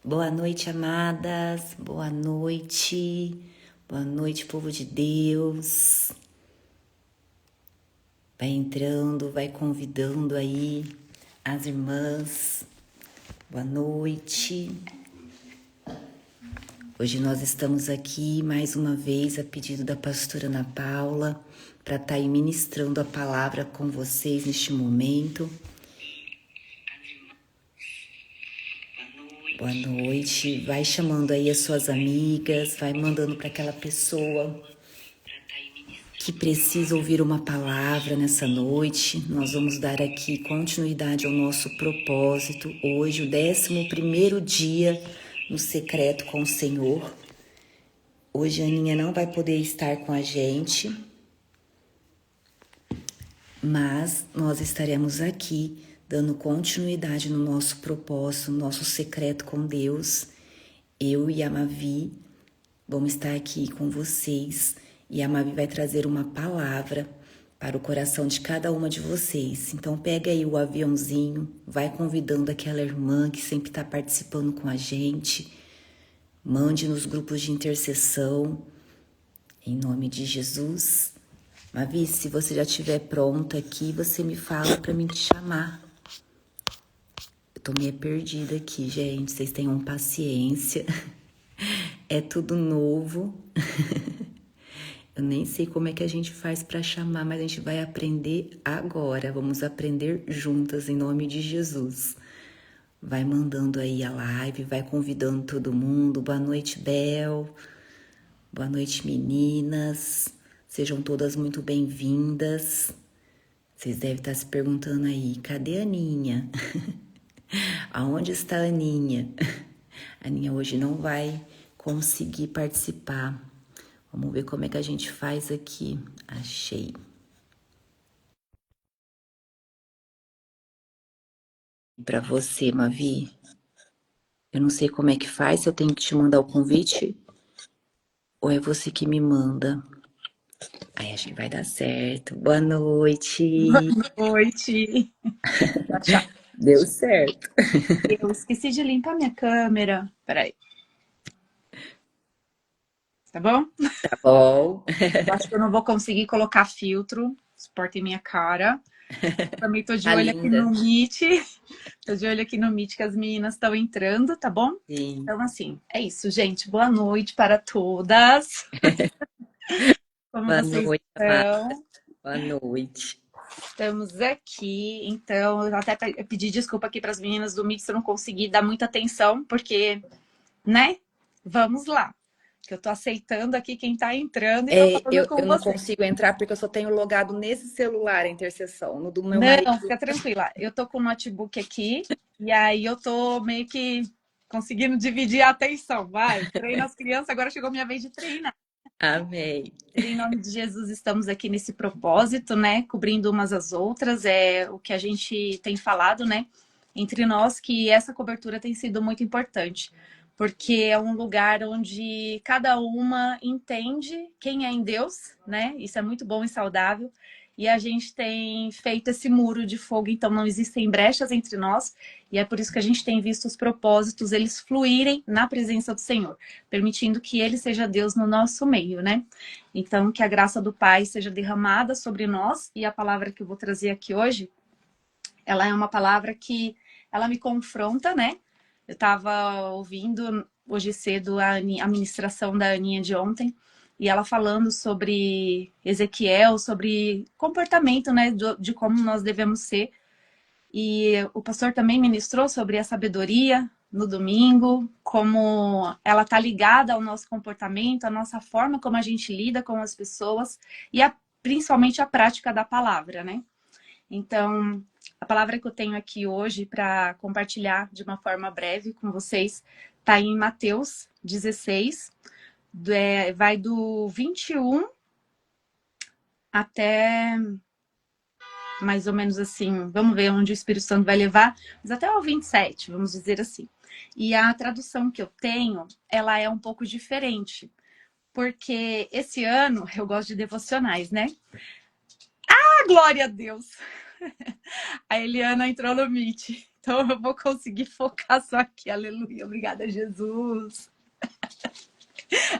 Boa noite, amadas. Boa noite. Boa noite, povo de Deus. Vai entrando, vai convidando aí as irmãs. Boa noite. Hoje nós estamos aqui mais uma vez a pedido da pastora Ana Paula para estar aí ministrando a palavra com vocês neste momento. Boa noite. Vai chamando aí as suas amigas, vai mandando para aquela pessoa que precisa ouvir uma palavra nessa noite. Nós vamos dar aqui continuidade ao nosso propósito. Hoje, o 11º dia no secreto com o Senhor. Hoje a Aninha não vai poder estar com a gente, mas nós estaremos aqui dando continuidade no nosso propósito, no nosso secreto com Deus. Eu e a Mavi vamos estar aqui com vocês e a Mavi vai trazer uma palavra para o coração de cada uma de vocês. Então pega aí o aviãozinho, vai convidando aquela irmã que sempre está participando com a gente, mande nos grupos de intercessão, em nome de Jesus. Mavi, se você já estiver pronta aqui, você me fala para mim te chamar. Eu tô meio perdida aqui, gente, vocês tenham paciência, é tudo novo. Eu nem sei como é que a gente faz para chamar, mas a gente vai aprender agora. Vamos aprender juntas em nome de Jesus. Vai mandando aí a live, vai convidando todo mundo. Boa noite, Bel. Boa noite, meninas. Sejam todas muito bem-vindas. Vocês devem estar se perguntando aí, cadê a Aninha? Aonde está a Aninha? A Aninha hoje não vai conseguir participar. Vamos ver como é que a gente faz aqui. Achei. Para você, Mavi, eu não sei como é que faz, se eu tenho que te mandar o convite ou é você que me manda. Aí acho que vai dar certo. Boa noite. Boa noite. Tchau, tchau. Deu certo. Eu esqueci de limpar minha câmera. Peraí, tá bom? Tá bom. Eu acho que eu não vou conseguir colocar filtro. Suportem minha cara. Também tô de Tá olho aqui no linda. Meet. Tô de olho aqui no Meet que as meninas estão entrando, tá bom? Sim. Então, assim, é isso, gente. Boa noite para todas. Como Boa vocês noite, amada. estão? Boa noite. Estamos aqui. Então, eu até pedi desculpa aqui para as meninas do Meet se eu não conseguir dar muita atenção, porque, né? Vamos lá. Que eu tô aceitando aqui quem tá entrando e tô É, falando eu com não você. consigo entrar porque eu só tenho logado nesse celular a intercessão. No do meu Não, marido. fica tranquila. Eu tô com o notebook aqui e aí eu tô meio que conseguindo dividir a atenção. Vai, treina as crianças, agora chegou minha vez de treinar. Amém. Em nome de Jesus, estamos aqui nesse propósito, né? Cobrindo umas às outras. É o que a gente tem falado, né? Entre nós, que essa cobertura tem sido muito importante. Porque é um lugar onde cada uma entende quem é em Deus, né? Isso é muito bom e saudável. E a gente tem feito esse muro de fogo, então não existem brechas entre nós. E é por isso que a gente tem visto os propósitos, eles fluírem na presença do Senhor, permitindo que Ele seja Deus no nosso meio, né? Então, que a graça do Pai seja derramada sobre nós. E a palavra que eu vou trazer aqui hoje, ela é uma palavra que ela me confronta, né? Eu estava ouvindo hoje cedo a ministração da Aninha de ontem, e ela falando sobre Ezequiel, sobre comportamento, né? De como nós devemos ser. E o pastor também ministrou sobre a sabedoria no domingo, como ela está ligada ao nosso comportamento, à nossa forma como a gente lida com as pessoas e principalmente a prática da palavra, né? Então, a palavra que eu tenho aqui hoje para compartilhar de uma forma breve com vocês está em Mateus 16, vai do 21 até mais ou menos assim, vamos ver onde o Espírito Santo vai levar, mas até o 27, vamos dizer assim. E a tradução que eu tenho, ela é um pouco diferente, porque esse ano eu gosto de devocionais, né? Ah, glória a Deus! A Eliana entrou no Meet. então eu vou conseguir focar só aqui. Aleluia, obrigada, Jesus.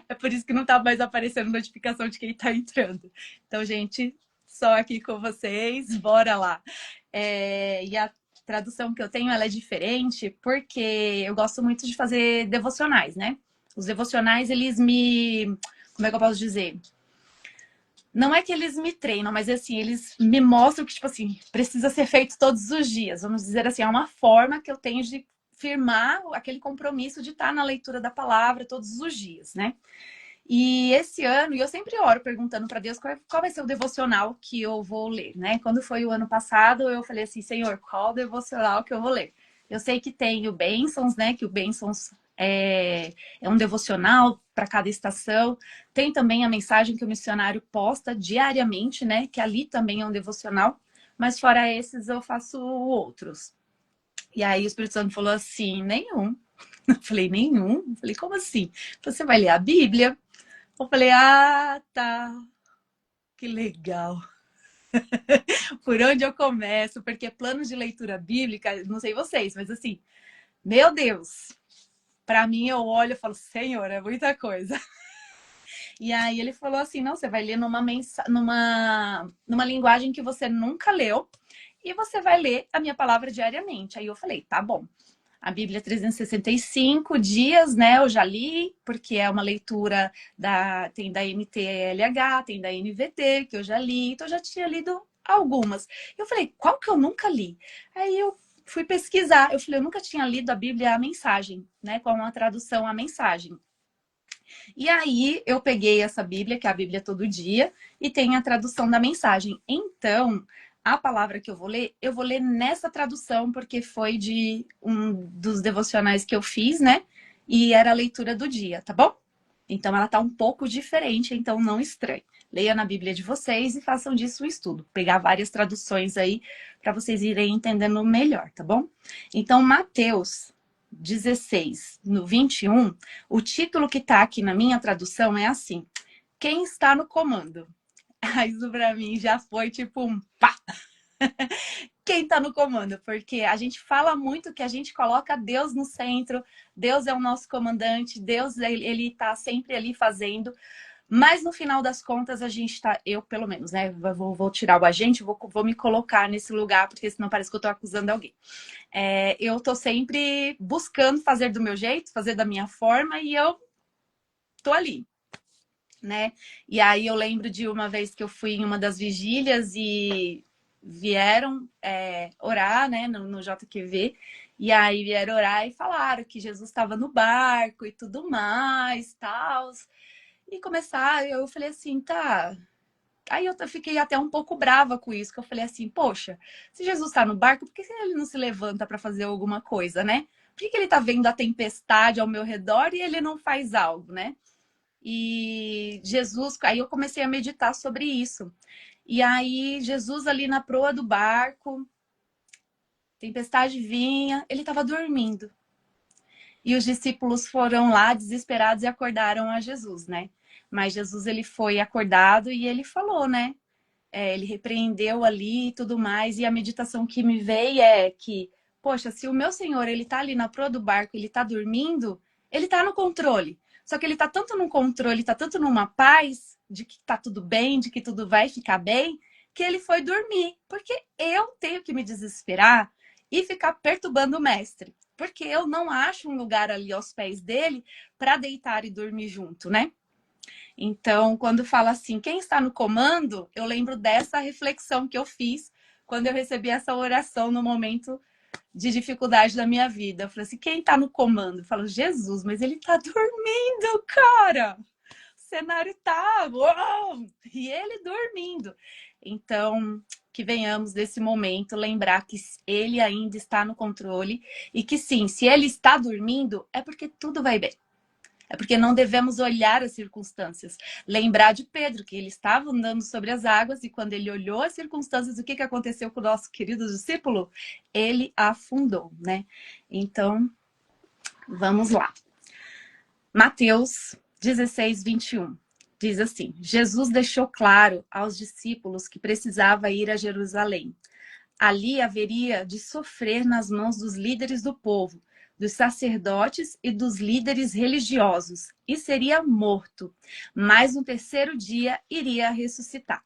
É por isso que não tá mais aparecendo notificação de quem tá entrando. Então, gente, só aqui com vocês, bora lá. E a tradução que eu tenho, ela é diferente, porque eu gosto muito de fazer devocionais, né? Os devocionais, eles me... Como é que eu posso dizer? Não é que eles me treinam, mas assim, eles me mostram que, tipo assim, precisa ser feito todos os dias. Vamos dizer assim, é uma forma que eu tenho de firmar aquele compromisso de estar na leitura da palavra todos os dias, né? E esse ano, e eu sempre oro perguntando para Deus qual vai ser o devocional que eu vou ler, né? Quando foi o ano passado, eu falei assim, Senhor, qual devocional que eu vou ler? Eu sei que tem o Bênçãos, né? Que o Bênçãos é um devocional para cada estação. Tem também a mensagem que o missionário posta diariamente, né? Que ali também é um devocional. Mas fora esses, eu faço outros. E aí o Espírito Santo falou assim, nenhum. Eu falei, nenhum? Eu falei, como assim? Você vai ler a Bíblia? Eu falei, ah, tá, que legal. Por onde eu começo? Porque planos de leitura bíblica, não sei vocês, mas assim, meu Deus, para mim eu olho e falo, Senhor, é muita coisa. E aí ele falou assim, não, você vai ler numa linguagem que você nunca leu e você vai ler a minha palavra diariamente. Aí eu falei, tá bom. A Bíblia 365 dias, né? Eu já li, porque é uma leitura tem da NTLH, tem da NVT, que eu já li, então eu já tinha lido algumas. Eu falei, qual que eu nunca li? Aí eu fui pesquisar, eu falei, eu nunca tinha lido a Bíblia a mensagem, né? Com uma tradução à mensagem. E aí eu peguei essa Bíblia, que é a Bíblia Todo Dia, e tem a tradução da mensagem. Então, a palavra que eu vou ler nessa tradução, porque foi de um dos devocionais que eu fiz, né? E era a leitura do dia, tá bom? Então ela tá um pouco diferente, então não estranhe. Leia na Bíblia de vocês e façam disso um estudo. Pegar várias traduções aí para vocês irem entendendo melhor, tá bom? Então, Mateus 16, no 21, o título que tá aqui na minha tradução é assim: Quem está no comando? Isso para mim já foi tipo um pá! Quem está no comando? Porque a gente fala muito que a gente coloca Deus no centro, Deus é o nosso comandante, Deus ele tá sempre ali fazendo, mas no final das contas a gente tá, eu pelo menos, né? Vou tirar o agente, vou me colocar nesse lugar, porque senão parece que eu tô acusando alguém. Eu tô sempre buscando fazer do meu jeito, fazer da minha forma, e eu tô ali, né? E aí eu lembro de uma vez que eu fui em uma das vigílias e vieram orar, né, no JQV, e aí vieram orar e falaram que Jesus estava no barco e tudo mais, tal. E começar, eu falei assim, tá. Aí eu fiquei até um pouco brava com isso, que eu falei assim, poxa, se Jesus está no barco, por que ele não se levanta para fazer alguma coisa, né? Por que ele está vendo a tempestade ao meu redor e ele não faz algo, né? E Jesus, aí eu comecei a meditar sobre isso. E aí Jesus ali na proa do barco, tempestade vinha, ele estava dormindo. E os discípulos foram lá desesperados e acordaram a Jesus, né? Mas Jesus ele foi acordado e ele falou, né? Ele repreendeu ali e tudo mais. E a meditação que me veio é que, poxa, se o meu Senhor ele tá ali na proa do barco, ele tá dormindo, ele tá no controle. Só que ele tá tanto no controle, tá tanto numa paz de que tá tudo bem, de que tudo vai ficar bem, que ele foi dormir. Porque eu tenho que me desesperar e ficar perturbando o mestre. Porque eu não acho um lugar ali aos pés dele para deitar e dormir junto, né? Então, quando fala assim, quem está no comando, eu lembro dessa reflexão que eu fiz quando eu recebi essa oração no momento de dificuldade da minha vida. Eu falei assim, quem está no comando? Eu falo, Jesus, mas ele está dormindo, cara! O cenário tá, uou! E ele dormindo. Então, que venhamos desse momento lembrar que ele ainda está no controle e que sim, se ele está dormindo, é porque tudo vai bem. É porque não devemos olhar as circunstâncias. Lembrar de Pedro, que ele estava andando sobre as águas e quando ele olhou as circunstâncias, o que aconteceu com o nosso querido discípulo? Ele afundou, né? Então, vamos lá. Mateus 16, 21. Diz assim, Jesus deixou claro aos discípulos que precisava ir a Jerusalém, Ali haveria de sofrer nas mãos dos líderes do povo, dos sacerdotes e dos líderes religiosos, e seria morto, mas no terceiro dia iria ressuscitar.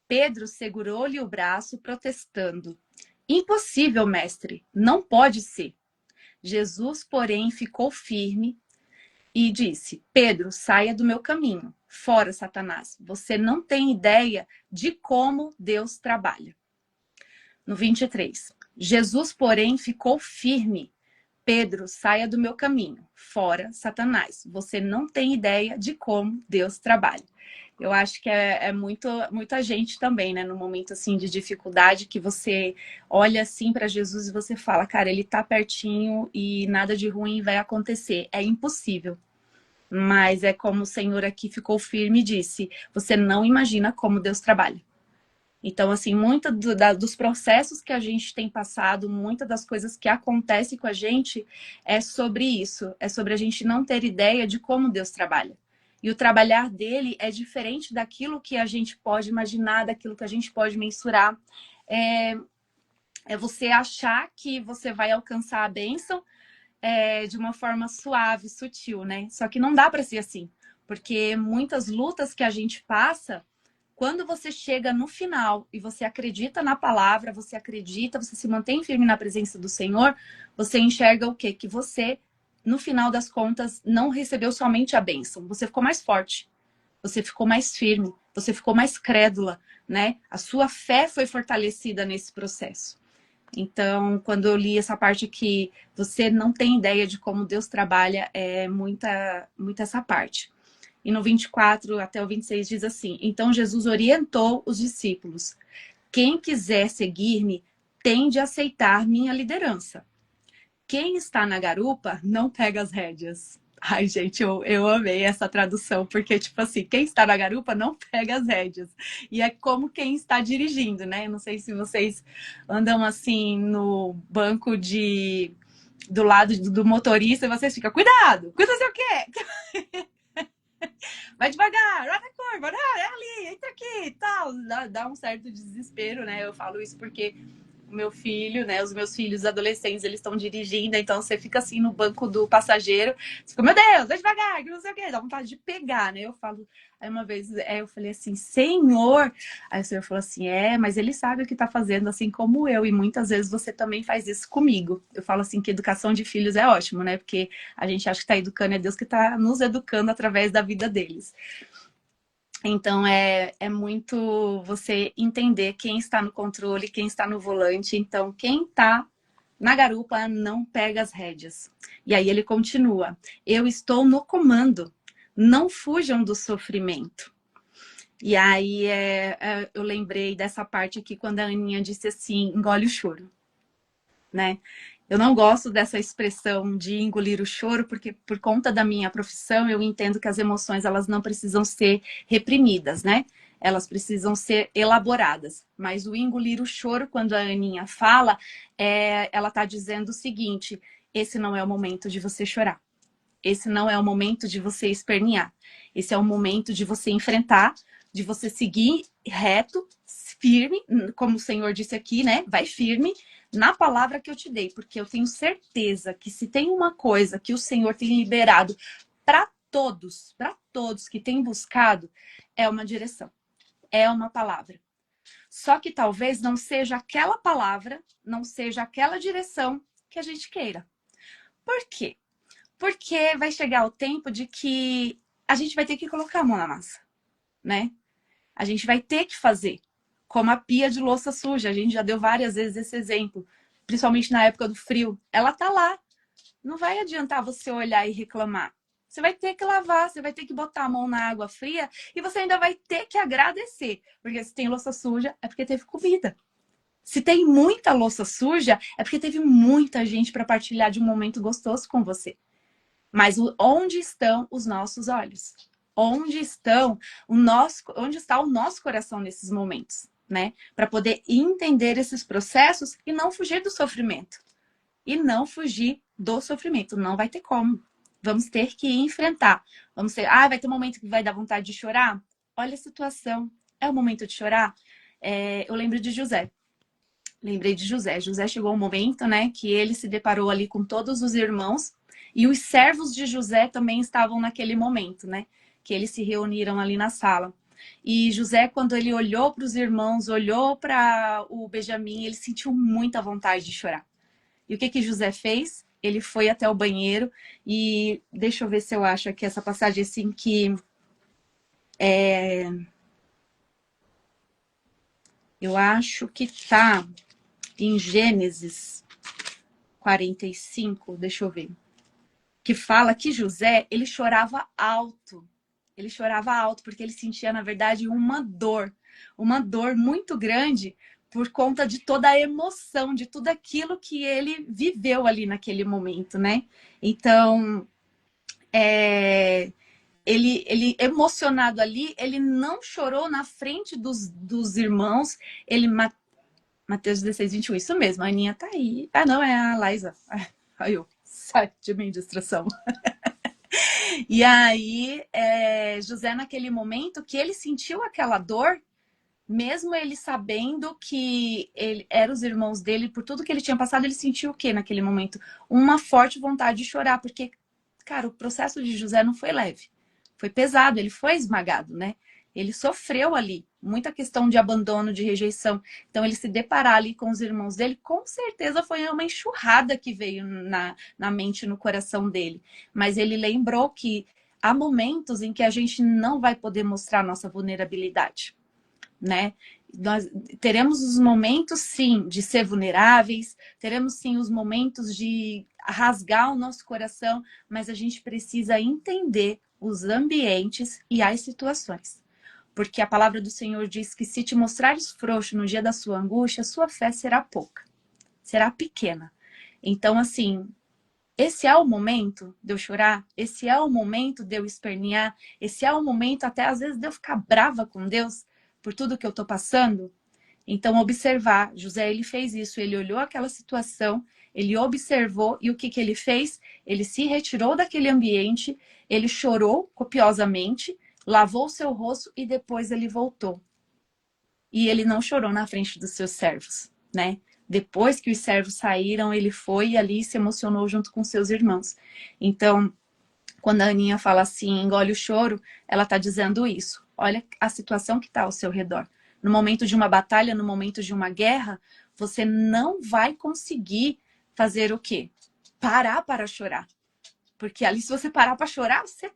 Pedro segurou-lhe o braço, protestando: Impossível, mestre, não pode ser. Jesus, porém, ficou firme e disse: Pedro, saia do meu caminho. Fora, Satanás. Você não tem ideia de como Deus trabalha. No 23. Jesus, porém, ficou firme. Pedro, saia do meu caminho. Fora, Satanás. Você não tem ideia de como Deus trabalha. Eu acho que é muita gente também, né? No momento assim de dificuldade, que você olha assim para Jesus e você fala, cara, ele tá pertinho e nada de ruim vai acontecer. É impossível. Mas é como o Senhor aqui ficou firme e disse, você não imagina como Deus trabalha. Então, assim, dos processos que a gente tem passado, muitas das coisas que acontecem com a gente é sobre isso. É sobre a gente não ter ideia de como Deus trabalha. E o trabalhar dele é diferente daquilo que a gente pode imaginar, daquilo que a gente pode mensurar. É você achar que você vai alcançar a bênção de uma forma suave, sutil, né? Só que não dá para ser assim. Porque muitas lutas que a gente passa, quando você chega no final e você acredita na palavra, você acredita, você se mantém firme na presença do Senhor, você enxerga o quê? Que você, no final das contas, não recebeu somente a bênção, você ficou mais forte, você ficou mais firme, você ficou mais crédula, né? A sua fé foi fortalecida nesse processo. Então, quando eu li essa parte que você não tem ideia de como Deus trabalha, é muita essa parte. E no 24 até o 26 diz assim: Então Jesus orientou os discípulos: Quem quiser seguir-me tem de aceitar minha liderança. Quem está na garupa não pega as rédeas. Ai, gente, eu amei essa tradução, porque, tipo assim, quem está na garupa não pega as rédeas. E é como quem está dirigindo, né? Eu não sei se vocês andam assim no banco do lado do motorista e vocês ficam, cuidado, cuida sei o quê. Vai devagar, vai na curva, é ali, entra aqui e tal. Dá um certo desespero, né? Eu falo isso porque o meu filho, né? Os meus filhos adolescentes, eles estão dirigindo, então você fica assim no banco do passageiro, você fica, meu Deus, vai devagar, que não sei o quê, dá vontade de pegar, né? Eu falo, aí uma vez eu falei assim, Senhor, aí o Senhor falou assim, mas ele sabe o que tá fazendo, assim como eu, e muitas vezes você também faz isso comigo. Eu falo assim que educação de filhos é ótimo, né? Porque a gente acha que tá educando, é Deus que tá nos educando através da vida deles. Então, é muito você entender quem está no controle, quem está no volante. Então, quem está na garupa não pega as rédeas. E aí ele continua: Eu estou no comando, não fujam do sofrimento. E aí eu lembrei dessa parte aqui quando a Aninha disse assim: engole o choro, né? Eu não gosto dessa expressão de engolir o choro, porque por conta da minha profissão, eu entendo que as emoções, elas não precisam ser reprimidas, né? Elas precisam ser elaboradas. Mas o engolir o choro, quando a Aninha fala, ela está dizendo o seguinte: esse não é o momento de você chorar. Esse não é o momento de você espernear. Esse é o momento de você enfrentar, de você seguir reto, firme, como o Senhor disse aqui, né? Vai firme na palavra que eu te dei, porque eu tenho certeza que se tem uma coisa que o Senhor tem liberado para todos que têm buscado, é uma direção, é uma palavra. Só que talvez não seja aquela palavra, não seja aquela direção que a gente queira. Por quê? Porque vai chegar o tempo de que a gente vai ter que colocar a mão na massa, né? A gente vai ter que fazer. Como a pia de louça suja, a gente já deu várias vezes esse exemplo, principalmente na época do frio. Ela tá lá. Não vai adiantar você olhar e reclamar. Você vai ter que lavar, você vai ter que botar a mão na água fria e você ainda vai ter que agradecer. Porque se tem louça suja, é porque teve comida. Se tem muita louça suja, é porque teve muita gente para partilhar de um momento gostoso com você. Mas onde estão os nossos olhos? Onde está o nosso coração nesses momentos, né? Para poder entender esses processos e não fugir do sofrimento. E não fugir do sofrimento. Não vai ter como. Vamos ter que enfrentar. Vai ter um momento que vai dar vontade de chorar? Olha a situação. É o momento de chorar? Eu lembro de José. Lembrei de José. José chegou um momento, né, que ele se deparou ali com todos os irmãos e os servos de José também estavam naquele momento, né, que eles se reuniram ali na sala. E José, quando ele olhou para os irmãos, olhou para o Benjamim, ele sentiu muita vontade de chorar. E o que que José fez? Ele foi até o banheiro e deixa eu ver se eu acho aqui essa passagem assim que eu acho que tá em Gênesis 45, deixa eu ver, que fala que José, ele chorava alto. Ele chorava alto porque ele sentia, na verdade, uma dor muito grande por conta de toda a emoção, de tudo aquilo que ele viveu ali naquele momento, né? Então, ele emocionado ali, ele não chorou na frente dos irmãos, ele Mateus 16, 21, isso mesmo, a Aninha tá aí. Ah, não, é a Laísa. Aí eu, sai de minha distração. E aí, José, naquele momento que ele sentiu aquela dor, mesmo ele sabendo que ele eram os irmãos dele, por tudo que ele tinha passado, ele sentiu o quê naquele momento? Uma forte vontade de chorar, porque, cara, o processo de José não foi leve. Foi pesado, ele foi esmagado, né? Ele sofreu ali, muita questão de abandono, de rejeição. Então, ele se deparar ali com os irmãos dele, com certeza foi uma enxurrada que veio na mente e no coração dele. Mas ele lembrou que há momentos em que a gente não vai poder mostrar nossa vulnerabilidade, né? Nós teremos os momentos, sim, de ser vulneráveis, teremos, sim, os momentos de rasgar o nosso coração, mas a gente precisa entender os ambientes e as situações. Porque a palavra do Senhor diz que se te mostrares frouxo no dia da sua angústia, sua fé será pouca, será pequena. Então, assim, esse é o momento de eu chorar, esse é o momento de eu espernear, esse é o momento até às vezes de eu ficar brava com Deus por tudo que eu tô passando. Então, observar, José, ele fez isso, ele olhou aquela situação, ele observou e o que que ele fez? Ele se retirou daquele ambiente, ele chorou copiosamente, lavou o seu rosto e depois ele voltou. E ele não chorou na frente dos seus servos, né? Depois que os servos saíram, ele foi ali e se emocionou junto com seus irmãos. Então, quando a Aninha fala assim, engole o choro, ela está dizendo isso. Olha a situação que está ao seu redor. No momento de uma batalha, no momento de uma guerra, você não vai conseguir fazer o quê? Parar para chorar. Porque ali, se você parar para chorar, você